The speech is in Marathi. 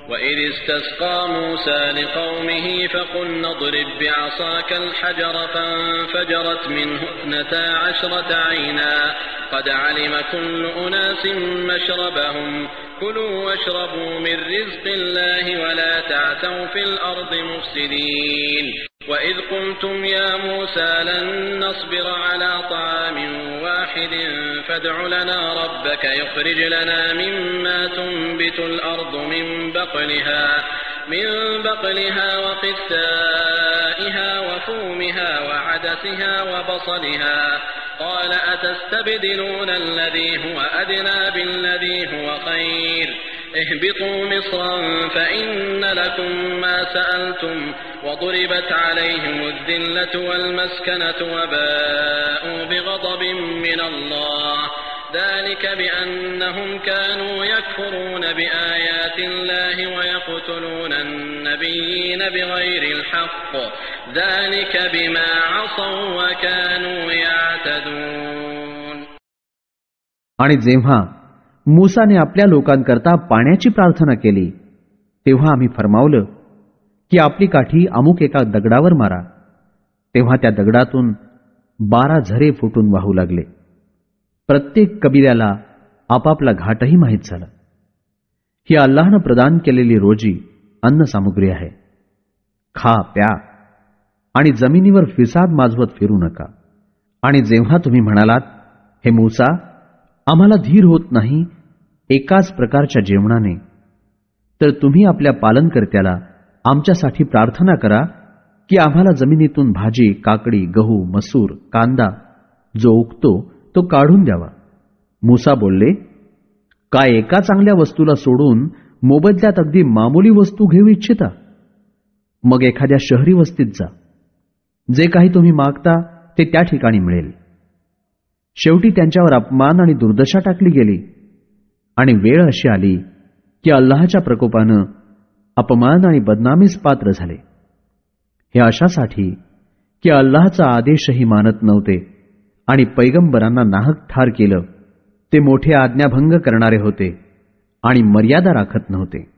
وَإِذِ اسْتَسْقَى مُوسَى لِقَوْمِهِ فَقُلْنَا اضْرِب بِّعَصَاكَ الْحَجَرَ فَانفَجَرَتْ مِنْهُ 12 عَيْنًا قَدْ عَلِمَ كُلُّ أُنَاسٍ مَّشْرَبَهُمْ كُلُوا وَاشْرَبُوا مِن رِّزْقِ اللَّهِ وَلَا تَعْثَوْا فِي الْأَرْضِ مُفْسِدِينَ وَإِذْ قُلْتُمْ يَا مُوسَى لَن نَّصْبِرَ عَلَىٰ طَعَامٍ وَاحِدٍ فَادْعُ لَنَا رَبَّكَ يُخْرِجْ لَنَا مِمَّا تُنبِتُ الْأَرْضُ من بقلها وقثائها وفومها وعدسها وبصلها قال أتستبدلون الذي هو أدنى بالذي هو خير اهبطوا مصرا فإن لكم ما سألتم وضربت عليهم الذلة والمسكنة وباءوا بغضب من الله ذلك بأنهم كانوا يكفرون بآيات الله ويقتلون النبيين بغير الحق ذلك بما عصوا وكانوا يعتدون. आणि जेव्हा मूसाने आपल्या लोकांकरता पाण्याची प्रार्थना केली तेव्हा आम्ही फरमावलं की आपली काठी अमुक एका दगडावर मारा. तेव्हा त्या दगडातून 12 झरे फुटून वाहू लागले. प्रत्येक कबिल्याला आपापला घाटही माहीत झाला. ही अल्लाहनं प्रदान केलेली रोजी अन्न सामुग्री आहे. खा प्या आणि जमिनीवर फिसाद माजवत फिरू नका. आणि जेव्हा तुम्ही म्हणालात हे मूसा आम्हाला धीर होत नाही एकाच प्रकारच्या जेवणाने तर तुम्ही आपल्या पालनकर्त्याला आमच्यासाठी प्रार्थना करा की आम्हाला जमिनीतून भाजी काकडी गहू मसूर कांदा जो उगतो तो काढून द्यावा. मूसा बोलले काय एका चांगल्या वस्तूला सोडून मोबदल्यात अगदी मामूली वस्तू घेऊ इच्छिता? मग एखाद्या शहरी वस्तीत जा. जे काही तुम्ही मागता ते त्या ठिकाणी मिळेल. शेवटी त्यांच्यावर अपमान आणि दुर्दशा टाकली गेली आणि वेळ अशी आली की अल्लाहच्या प्रकोपानं अपमान आणि बदनामीस पात्र झाले. हे अशासाठी की अल्लाहचा आदेशही मानत नव्हते आणि पैगंबरांना नाहक ठार केलं. ते मोठे आज्ञाभंग करणारे होते आणि मर्यादा राखत नव्हते.